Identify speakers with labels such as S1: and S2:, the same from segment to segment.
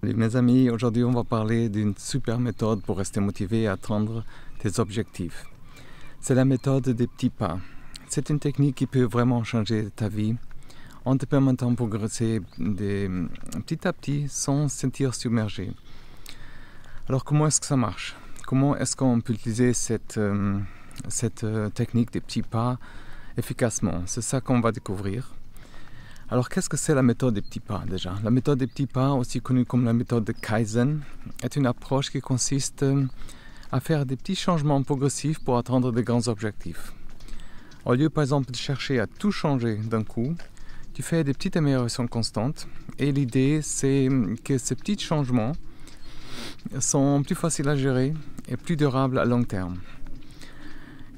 S1: Salut mes amis, aujourd'hui on va parler d'une super méthode pour rester motivé et atteindre tes objectifs. C'est la méthode des petits pas. C'est une technique qui peut vraiment changer ta vie en te permettant de progresser petit à petit sans se sentir submergé. Alors comment est-ce que ça marche? Comment est-ce qu'on peut utiliser cette technique des petits pas efficacement? C'est ça qu'on va découvrir. Alors qu'est-ce que c'est la méthode des petits pas déjà? La méthode des petits pas, aussi connue comme la méthode de Kaizen, est une approche qui consiste à faire des petits changements progressifs pour atteindre de grands objectifs. Au lieu par exemple de chercher à tout changer d'un coup, tu fais des petites améliorations constantes et l'idée c'est que ces petits changements sont plus faciles à gérer et plus durables à long terme.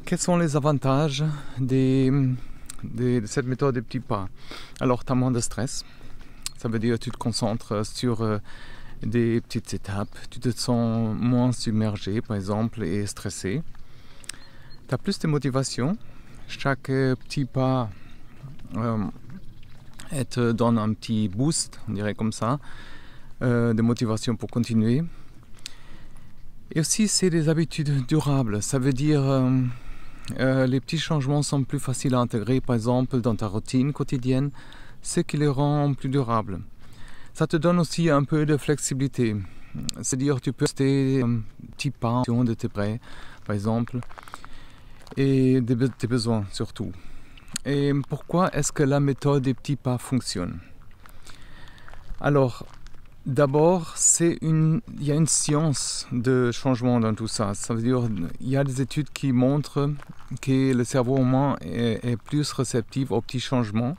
S1: Quels sont les avantages de cette méthode des petits pas? Alors, tu as moins de stress. Ça veut dire que tu te concentres sur des petites étapes. Tu te sens moins submergé, par exemple, et stressé. Tu as plus de motivation. Chaque petit pas te donne un petit boost, on dirait comme ça, de motivation pour continuer. Et aussi, c'est des habitudes durables. Ça veut dire les petits changements sont plus faciles à intégrer, par exemple, dans ta routine quotidienne, ce qui les rend plus durables. Ça te donne aussi un peu de flexibilité. C'est-à-dire tu peux rester un petit pas de tes prêts, par exemple, et de tes besoins surtout. Et pourquoi est-ce que la méthode des petits pas fonctionne? Alors, d'abord, il y a une science de changement dans tout ça. Ça veut dire qu'il y a des études qui montrent que le cerveau humain est plus réceptif aux petits changements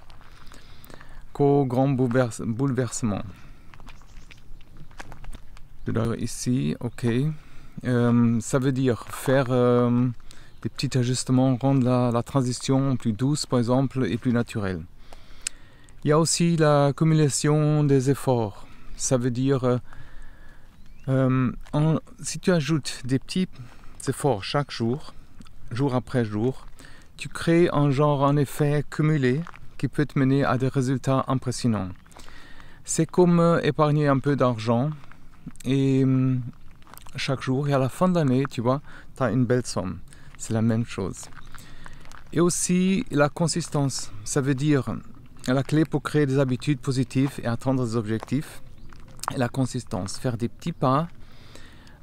S1: qu'aux grands bouleversements. Ici, ok. Ça veut dire faire des petits ajustements, rendre la transition plus douce, par exemple, et plus naturelle. Il y a aussi la cumulation des efforts. Ça veut dire, si tu ajoutes des petits efforts chaque jour, jour après jour, tu crées un effet cumulé qui peut te mener à des résultats impressionnants. C'est comme épargner un peu d'argent et chaque jour, et à la fin de l'année, tu vois, tu as une belle somme. C'est la même chose. Et aussi la consistance. Ça veut dire la clé pour créer des habitudes positives et atteindre des objectifs. Et la consistance, faire des petits pas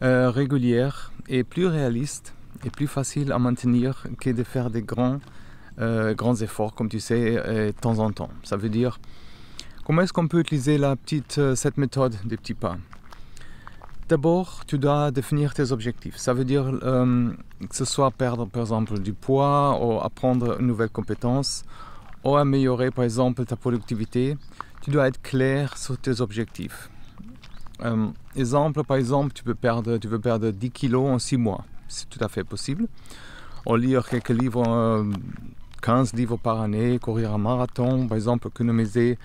S1: réguliers et plus réalistes et plus faciles à maintenir que de faire des grands efforts, comme tu sais, de temps en temps. Ça veut dire, comment est-ce qu'on peut utiliser cette méthode des petits pas? D'abord, tu dois définir tes objectifs. Ça veut dire que ce soit perdre, par exemple, du poids, ou apprendre une nouvelle compétence, ou améliorer, par exemple, ta productivité. Tu dois être clair sur tes objectifs. Exemple, par exemple, tu veux perdre 10 kilos en 6 mois. C'est tout à fait possible. Ou lire quelques livres, 15 livres par année, courir un marathon, par exemple, économiser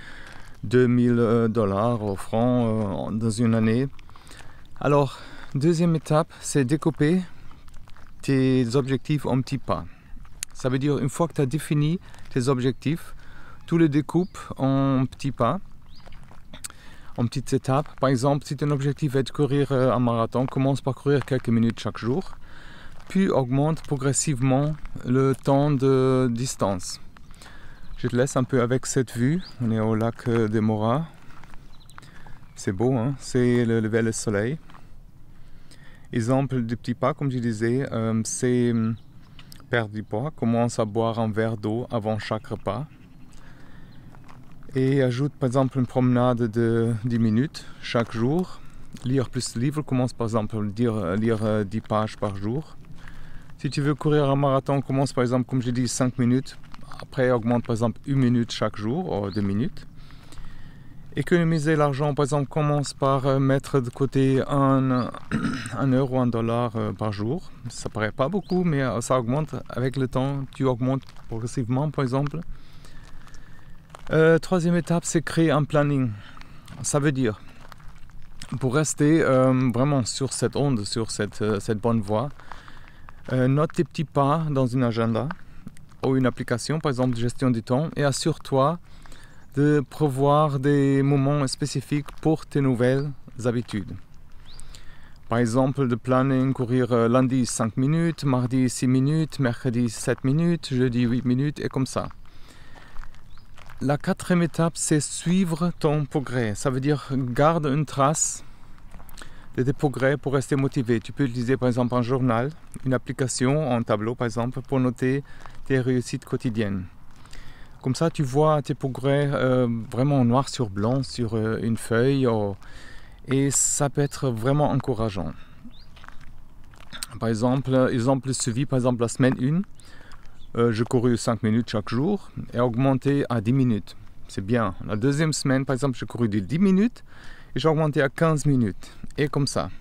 S1: $2000 au franc dans une année. Alors, deuxième étape, c'est découper tes objectifs en petits pas. Ça veut dire, une fois que tu as défini tes objectifs, tu les découpes en petits pas, en petites étapes. Par exemple, si ton objectif est de courir un marathon, commence par courir quelques minutes chaque jour, puis augmente progressivement le temps de distance. Je te laisse un peu avec cette vue. On est au lac des Moras. C'est beau, hein? C'est le lever du soleil. Exemple de petits pas, comme je disais, c'est perdre du poids. Commence à boire un verre d'eau avant chaque repas. Et ajoute par exemple une promenade de 10 minutes chaque jour. Lire plus de livres, commence par exemple à lire 10 pages par jour. Si tu veux courir un marathon, commence par exemple, comme je dis, 5 minutes. Après, augmente par exemple 1 minute chaque jour, ou 2 minutes. Économiser l'argent, par exemple, commence par mettre de côté €1 ou $1 par jour. Ça paraît pas beaucoup, mais ça augmente avec le temps. Tu augmentes progressivement, par exemple. Troisième étape, c'est créer un planning. Ça veut dire, pour rester vraiment sur cette onde, sur cette bonne voie, note tes petits pas dans un agenda ou une application, par exemple de gestion du temps, et assure-toi de prévoir des moments spécifiques pour tes nouvelles habitudes. Par exemple, de planer courir lundi 5 minutes, mardi 6 minutes, mercredi 7 minutes, jeudi 8 minutes et comme ça. La quatrième étape, c'est suivre ton progrès. Ça veut dire garde une trace de tes progrès pour rester motivé. Tu peux utiliser par exemple un journal, une application, un tableau par exemple, pour noter tes réussites quotidiennes. Comme ça, tu vois tes progrès vraiment noir sur blanc sur une feuille. Et ça peut être vraiment encourageant. Par exemple, suivi, par exemple la semaine 1, je couru 5 minutes chaque jour et augmenté à 10 minutes. C'est bien. La deuxième semaine, par exemple, j'ai couru de 10 minutes et j'ai augmenté à 15 minutes. Et comme ça.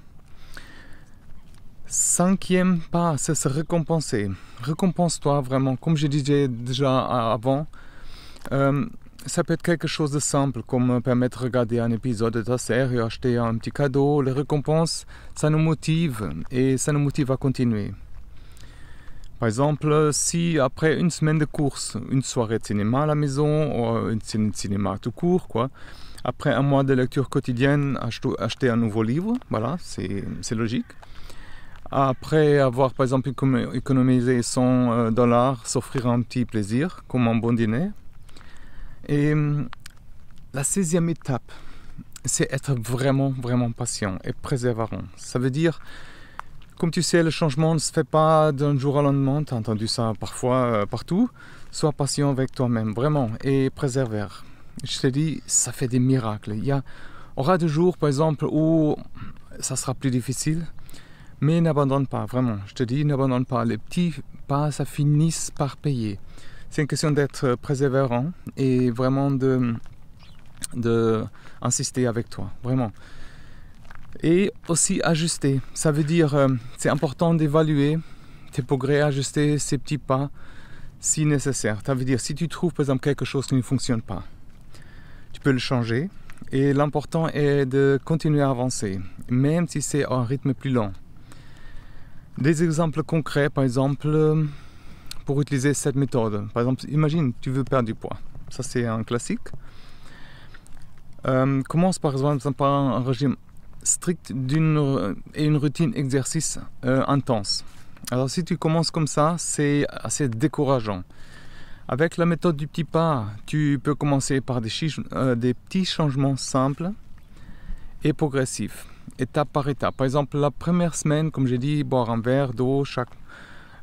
S1: Cinquième pas, c'est se récompenser. Récompense-toi vraiment. Comme je disais déjà avant, ça peut être quelque chose de simple, comme permettre de regarder un épisode de ta série et acheter un petit cadeau. Les récompenses, ça nous motive et ça nous motive à continuer. Par exemple, si après une semaine de course, une soirée de cinéma à la maison, ou un cinéma tout court, quoi, après un mois de lecture quotidienne, acheter un nouveau livre, voilà, c'est logique. Après avoir par exemple économisé $100, s'offrir un petit plaisir, comme un bon dîner. Et la 16e étape, c'est être vraiment patient et persévérant. Ça veut dire, comme tu sais, le changement ne se fait pas d'un jour au lendemain, tu as entendu ça parfois partout. Sois patient avec toi-même, vraiment, et persévère. Je te dis, ça fait des miracles. Il y aura des jours, par exemple, où ça sera plus difficile, mais n'abandonne pas, vraiment. Je te dis, n'abandonne pas. Les petits pas, ça finit par payer. C'est une question d'être persévérant et vraiment de insister avec toi, vraiment. Et aussi ajuster. Ça veut dire, c'est important d'évaluer tes progrès, ajuster ces petits pas si nécessaire. Ça veut dire, si tu trouves par exemple quelque chose qui ne fonctionne pas, tu peux le changer. Et l'important est de continuer à avancer, même si c'est à un rythme plus lent. Des exemples concrets, par exemple, pour utiliser cette méthode. Par exemple, imagine, tu veux perdre du poids. Ça, c'est un classique. Commence par exemple par un régime strict et une routine exercice intense. Alors, si tu commences comme ça, c'est assez décourageant. Avec la méthode du petit pas, tu peux commencer par des petits changements simples et progressifs, étape par étape. Par exemple, la première semaine, comme j'ai dit, boire un verre d'eau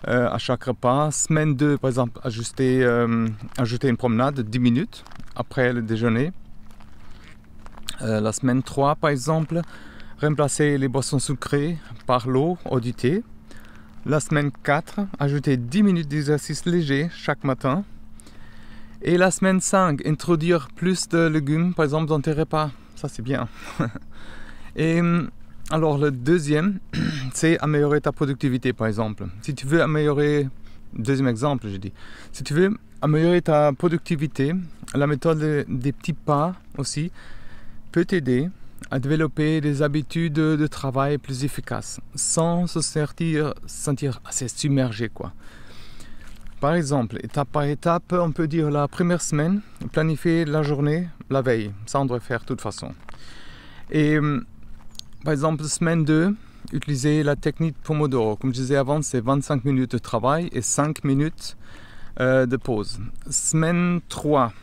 S1: à chaque repas. Semaine 2, par exemple, ajouter une promenade de 10 minutes après le déjeuner. La semaine 3, par exemple, remplacer les boissons sucrées par l'eau ou du thé. La semaine 4, ajouter 10 minutes d'exercice léger chaque matin. Et la semaine 5, introduire plus de légumes, par exemple, dans tes repas. Ça, c'est bien. Et alors, le deuxième, c'est améliorer ta productivité, par exemple. Si tu veux améliorer, deuxième exemple, je dis, si tu veux améliorer ta productivité, la méthode des petits pas aussi peut t'aider à développer des habitudes de travail plus efficaces, sans se sentir assez submergé, quoi. Par exemple, étape par étape, on peut dire la première semaine, planifier la journée la veille. Ça, on devrait faire de toute façon. Et par exemple, semaine 2, utiliser la technique Pomodoro. Comme je disais avant, c'est 25 minutes de travail et 5 minutes de pause. Semaine 3,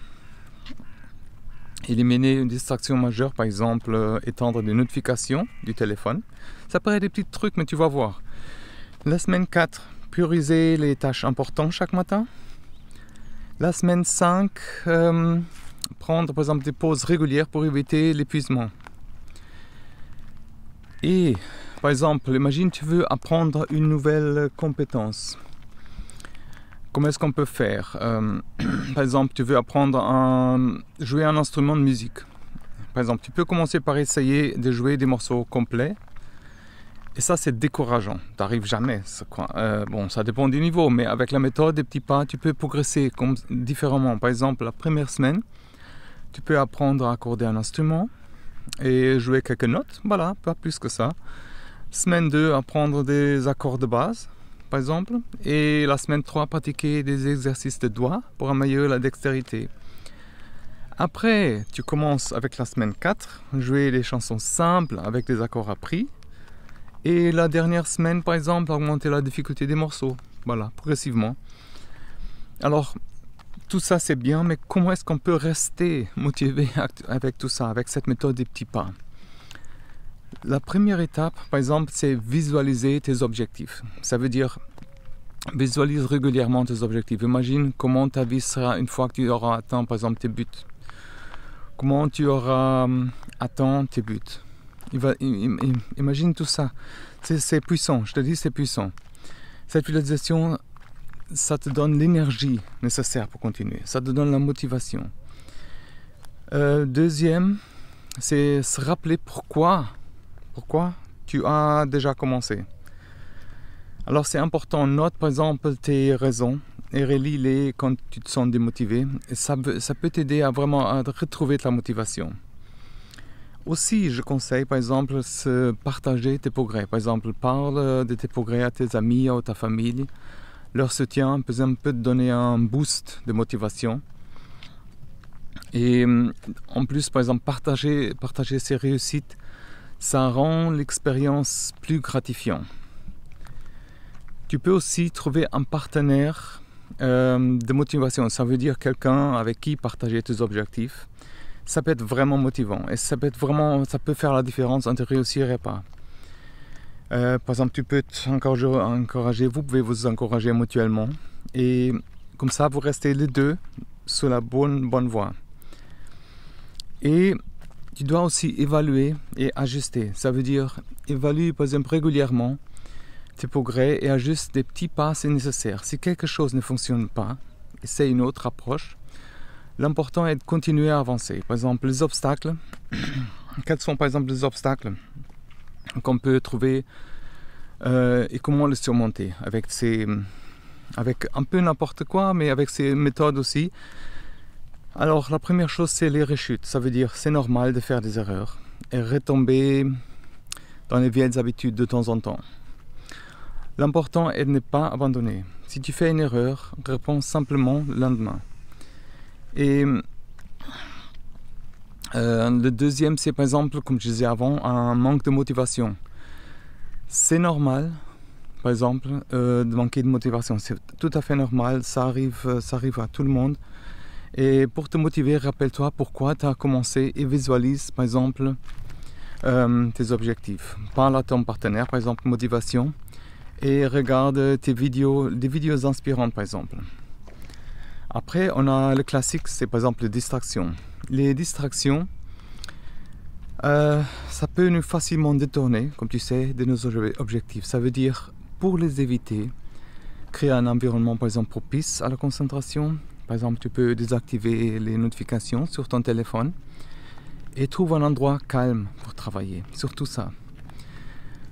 S1: éliminer une distraction majeure, par exemple, étendre des notifications du téléphone. Ça paraît des petits trucs, mais tu vas voir. La semaine 4, prioriser les tâches importantes chaque matin. La semaine 5, prendre par exemple des pauses régulières pour éviter l'épuisement. Et par exemple, imagine tu veux apprendre une nouvelle compétence. Comment est-ce qu'on peut faire? Par exemple, tu veux apprendre à jouer un instrument de musique. Par exemple, tu peux commencer par essayer de jouer des morceaux complets. Et ça, c'est décourageant. Tu n'arrives jamais. Bon, ça dépend du niveau, mais avec la méthode des petits pas, tu peux progresser différemment. Par exemple, la première semaine, tu peux apprendre à accorder un instrument et jouer quelques notes. Voilà, pas plus que ça. Semaine 2, apprendre des accords de base, par exemple. Et la semaine 3, pratiquer des exercices de doigts pour améliorer la dextérité. Après, tu commences avec la semaine 4, jouer les chansons simples avec des accords appris. Et la dernière semaine, par exemple, augmenter la difficulté des morceaux. Voilà, progressivement. Alors, tout ça c'est bien, mais comment est-ce qu'on peut rester motivé avec tout ça, avec cette méthode des petits pas? La première étape, par exemple, c'est visualiser tes objectifs. Ça veut dire visualise régulièrement tes objectifs. Imagine comment ta vie sera une fois que tu auras atteint, par exemple, tes buts. Comment tu auras atteint tes buts. Imagine tout ça. C'est puissant, je te dis, c'est puissant. Cette visualisation, ça te donne l'énergie nécessaire pour continuer. Ça te donne la motivation. Deuxième, c'est se rappeler pourquoi tu as déjà commencé. Alors c'est important, note par exemple tes raisons et relis-les quand tu te sens démotivé. Et ça peut t'aider à vraiment à retrouver ta motivation. Aussi, je conseille par exemple de partager tes progrès. Par exemple, parle de tes progrès à tes amis ou à ta famille. Leur soutien peut te donner un boost de motivation. Et en plus, par exemple, partager ses réussites, ça rend l'expérience plus gratifiante. Tu peux aussi trouver un partenaire de motivation. Ça veut dire quelqu'un avec qui partager tes objectifs. Ça peut être vraiment motivant et ça peut faire la différence entre réussir et pas. Par exemple, tu peux t'encourager, vous pouvez vous encourager mutuellement et comme ça vous restez les deux sur la bonne voie. Et tu dois aussi évaluer et ajuster. Ça veut dire évaluer par exemple régulièrement tes progrès et ajuste des petits pas si nécessaire. Si quelque chose ne fonctionne pas, essaie une autre approche. L'important est de continuer à avancer. Par exemple, les obstacles. Quels sont par exemple les obstacles qu'on peut trouver et comment les surmonter avec un peu n'importe quoi, mais avec ces méthodes aussi. Alors, la première chose, c'est les rechutes. Ça veut dire c'est normal de faire des erreurs et retomber dans les vieilles habitudes de temps en temps. L'important est de ne pas abandonner. Si tu fais une erreur, réponds simplement le lendemain. Et le deuxième, c'est par exemple, comme je disais avant, un manque de motivation. C'est normal, par exemple, de manquer de motivation. C'est tout à fait normal, ça arrive à tout le monde. Et pour te motiver, rappelle-toi pourquoi tu as commencé et visualise, par exemple, tes objectifs. Parle à ton partenaire, par exemple, motivation, et regarde des vidéos inspirantes, par exemple. Après, on a le classique, c'est par exemple les distractions. Les distractions, ça peut nous facilement détourner, comme tu sais, de nos objectifs. Ça veut dire, pour les éviter, créer un environnement, par exemple, propice à la concentration. Par exemple, tu peux désactiver les notifications sur ton téléphone et trouve un endroit calme pour travailler. Surtout ça.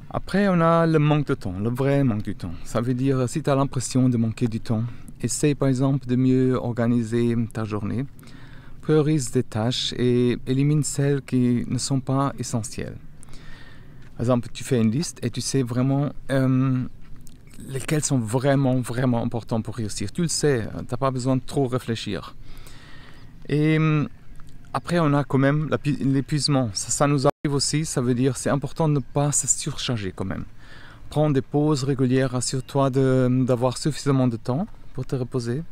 S1: Après, on a le manque de temps, le vrai manque du temps. Ça veut dire, si tu as l'impression de manquer du temps, essaye par exemple de mieux organiser ta journée, priorise des tâches et élimine celles qui ne sont pas essentielles. Par exemple, tu fais une liste et tu sais vraiment lesquels sont vraiment importants pour réussir. Tu le sais, tu n'as pas besoin de trop réfléchir. Et après, on a quand même l'épuisement. Ça nous arrive aussi, ça veut dire c'est important de ne pas se surcharger quand même. Prends des pauses régulières, assure-toi d'avoir suffisamment de temps pour te reposer.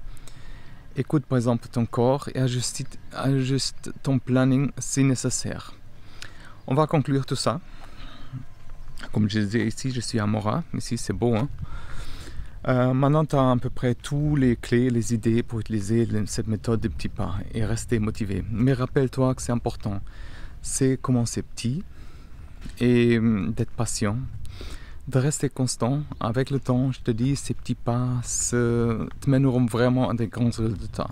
S1: Écoute par exemple ton corps et ajuste ton planning si nécessaire. On va conclure tout ça. Comme je disais ici, je suis à Mora. Ici c'est beau. Maintenant tu as à peu près tous les clés, les idées pour utiliser cette méthode des petits pas et rester motivé. Mais rappelle-toi que c'est important. C'est commencer petit et d'être patient. De rester constant. Avec le temps, je te dis, ces petits pas te mèneront vraiment à des grands résultats.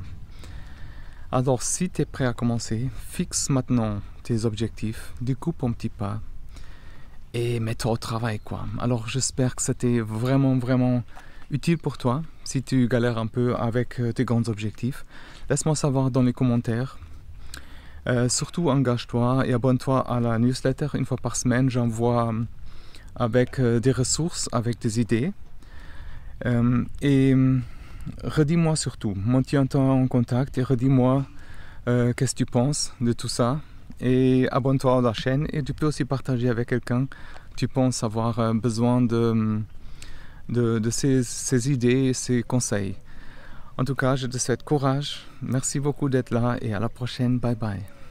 S1: Alors, si tu es prêt à commencer, fixe maintenant tes objectifs, découpe en petits pas et mets-toi au travail, quoi. Alors, j'espère que c'était vraiment utile pour toi. Si tu galères un peu avec tes grands objectifs, laisse-moi savoir dans les commentaires. Surtout, engage-toi et abonne-toi à la newsletter. Une fois par semaine, j'envoie avec des ressources, avec des idées. Et redis-moi surtout, maintiens-toi en contact et redis-moi qu'est-ce que tu penses de tout ça. Et abonne-toi à la chaîne et tu peux aussi partager avec quelqu'un. Tu penses avoir besoin de ces idées et ces conseils. En tout cas, je te souhaite courage. Merci beaucoup d'être là et à la prochaine. Bye bye.